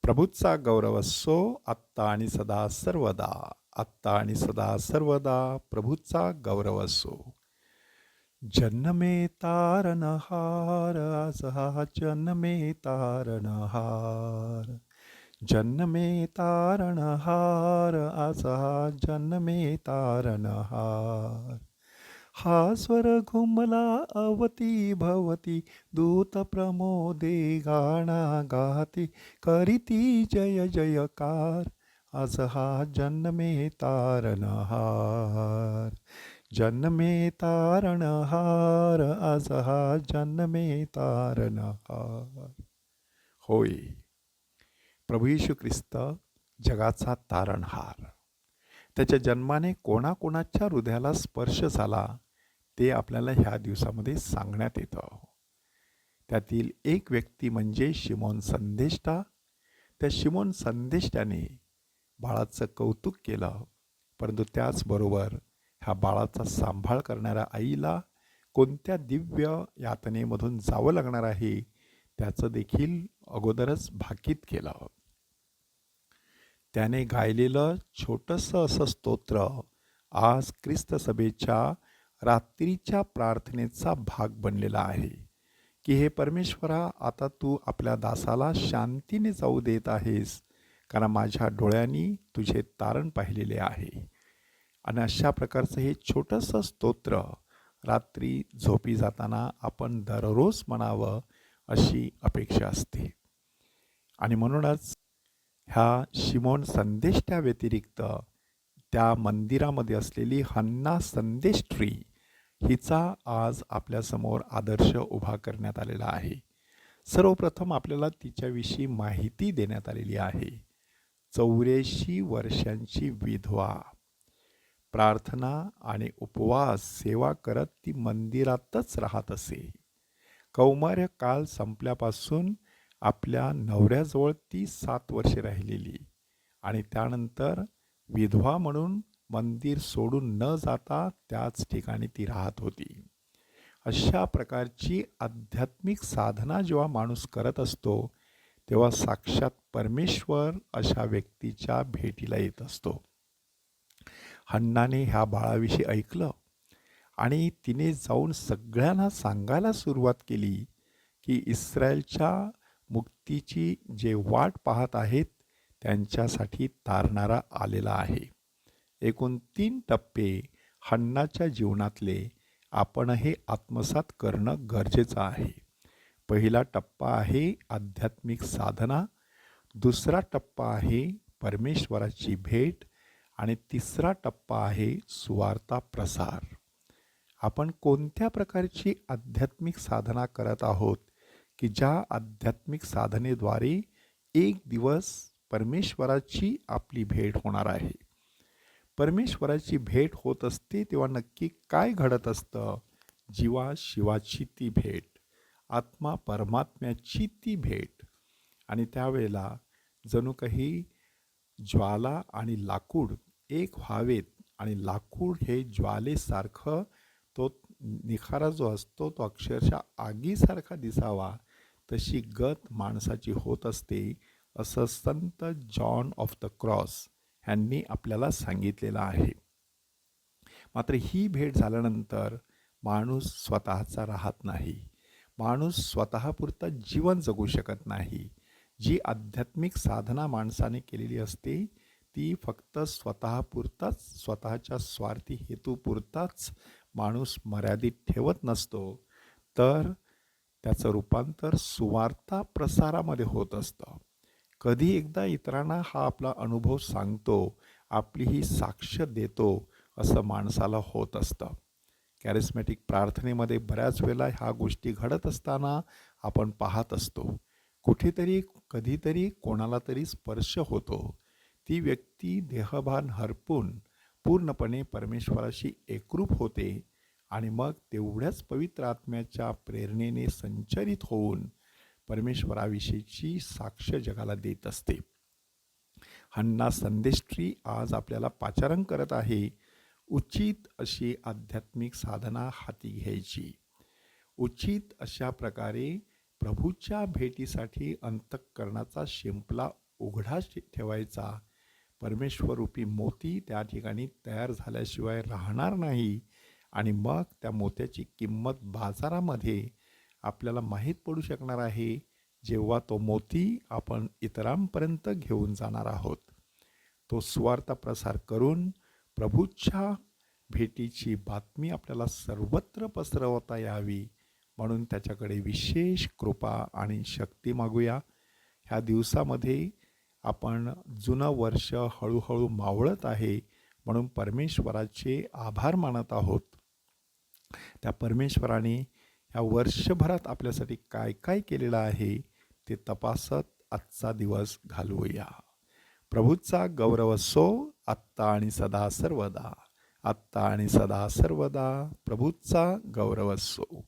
प्रभूचा गौरव असो आत्ता आणि सदा सर्वदा. आत्ता आणि सदा सर्वदा प्रभूचा गौरव असो. जन्मे तारणहार आज हा जन्मे तारणहार. जन्मे तारणहार आज हा जन्मे तारणहार. हा स्वर घुमला अवती भवती दूत प्रमोदे गाणा गाती करीती जय जयकार. आज हा जन्मे तारणहार. जन्मे तारणहार आज हा जन्मे तारणहार. होय, प्रभू येशू ख्रिस्त जगाचा तारणहार. त्याच्या जन्माने कोणाकोणाच्या हृदयाला स्पर्श झाला ते आपल्याला ह्या दिवसामध्ये सांगण्यात येतं. त्यातील एक व्यक्ती म्हणजे शिमोन संदेष्टा. त्या शिमोन संदेष्ट्याने बाळाचं कौतुक केलं, परंतु त्याचबरोबर ह्या बाळाचा सांभाळ करणाऱ्या आईला कोणत्या दिव्य यातनेमधून जावं लागणार आहे त्याचं देखील अगोदरच भाकीत केलं. त्याने गायलेलं छोटंसं असं स्तोत्र आज ख्रिस्त सभेच्या रात्रीच्या प्रार्थनेचा भाग बनलेला आहे की हे परमेश्वरा, आता तू आपल्या दासाला शांतीने जाऊ देत आहेस, कारण माझ्या डोळ्यांनी तुझे तारण पाहिलेले आहे. आणि अशा प्रकारचं हे छोटंसं स्तोत्र रात्री झोपी जाताना आपण दररोज म्हणावं अशी अपेक्षा असते. आणि म्हणूनच ह्या शिमोन संदेष्ट्या व्यतिरिक्त त्या मंदिरामध्ये असलेली हन्ना संदेष्ट्री हिचा आज आपल्यासमोर आदर्श उभा करण्यात आलेला आहे. सर्वप्रथम आपल्याला तिच्याविषयी माहिती देण्यात आलेली आहे. 84 वर्षांची विधवा. प्रार्थना आणि उपवास सेवा करत ती मंदिरातच राहत असे. कौमार्य काल संपल्यापासून आपल्या नवऱ्याजवळ ती 7 वर्षे राहिलेली आणि त्यानंतर विधवा म्हणून मंदिर सोडून न जाता त्याच ठिकाणी ती राहत होती. अशा प्रकारची आध्यात्मिक साधना जेव्हा माणूस करत असतो तेव्हा साक्षात परमेश्वर अशा व्यक्तीच्या भेटीला येत असतो. हन्नाने ह्या बाळाविषयी ऐकलं आणि तिने जाऊन सगळ्यांना सांगायला सुरुवात केली की इस्रायलच्या मुक्तीची जे वाट पाहत आहेत त्यांच्यासाठी तारणारा आलेला आहे. एकूण 3 टप्पे हन्नाच्या जीवनातले आपण हे आत्मसात करणं गरजेचं आहे. पहिला टप्पा आहे आध्यात्मिक साधना, दुसरा टप्पा आहे परमेश्वराची भेट आणि तिसरा टप्पा आहे सुवार्ता प्रसार. आपण कोणत्या प्रकारची आध्यात्मिक साधना करत आहोत की ज्या आध्यात्मिक साधनेद्वारे एक दिवस परमेश्वराची आपली भेट होणार आहे. परमेश्वराची भेट होत असते तेव्हा नक्की काय घडत असतं? जीवा शिवाची ती भेट, आत्मा परमात्म्याची ती भेट. आणि त्यावेळेला जणू काही ज्वाला आणि लाकूड एक व्हावेत आणि लाकूड हे ज्वालेसारखं तो निखारा जो असतो तो अक्षरशः आगीसारखा दिसावा तशी गत माणसाची होत असते, असं संत जॉन ऑफ द क्रॉस ह्यांनी आपल्याला सांगितलेलं आहे. मात्र ही भेट झाल्यानंतर माणूस स्वतःचा राहत नाही. माणूस स्वतःपुरता जीवन जगू शकत नाही. जी आध्यात्मिक साधना माणसाने केलेली असते ती फक्त स्वतःपुरताच, स्वतःच्या स्वार्थी हेतूपुरताच माणूस मर्यादित ठेवत नसतो, तर त्याचं रूपांतर सुवार्ता प्रसारामध्ये होत असतं. कधी एकदा इतरांना हा आपला अनुभव सांगतो, आपली ही साक्ष देतो असं माणसाला होत असतं. कॅरिस्मॅटिक प्रार्थनेमध्ये बऱ्याच वेळेला ह्या गोष्टी घडत असताना आपण पाहत असतो. कुठेतरी कधीतरी कोणाला तरी स्पर्श होतो. ती व्यक्ती देहभान हरपून पूर्णपणे परमेश्वराशी एकरूप होते आणि मग तेवढ्याच पवित्र आत्म्याच्या प्रेरणेने संचरित होऊन परमेश्वराविषयीची साक्ष जगाला देत असते. हन्ना संदेष्ट्री आज आपल्याला पाचारण करत आहे उचित अशी आध्यात्मिक साधना हाती घ्यायची. उचित अशा प्रकारे प्रभूच्या भेटीसाठी अंतःकरणाचा शिंपला उघडा ठेवायचा. परमेश्वरूपी मोती त्या ठिकाणी तयार झाल्याशिवाय राहणार नाही आणि मग त्या मोत्याची किंमत बाजारामध्ये आपल्याला माहीत पडू शकणार आहे, जेव्हा तो मोती आपण इतरांपर्यंत घेऊन जाणार आहोत. तो सुवार्ता प्रसार करून प्रभूच्या भेटीची बातमी आपल्याला सर्वत्र पसरवता यावी म्हणून त्याच्याकडे विशेष कृपा आणि शक्ती मागूया. ह्या दिवसामध्ये आपण जुनं वर्ष हळूहळू मावळत आहे म्हणून परमेश्वराचे आभार मानत आहोत. त्या परमेश्वराने ह्या वर्षभरात आपल्यासाठी काय काय केलेलं आहे ते तपासत आजचा दिवस घालवूया. प्रभूचा गौरव असो आत्ता आणि सदा सर्वदा. आत्ता आणि सदा सर्वदा प्रभूचा गौरव असो.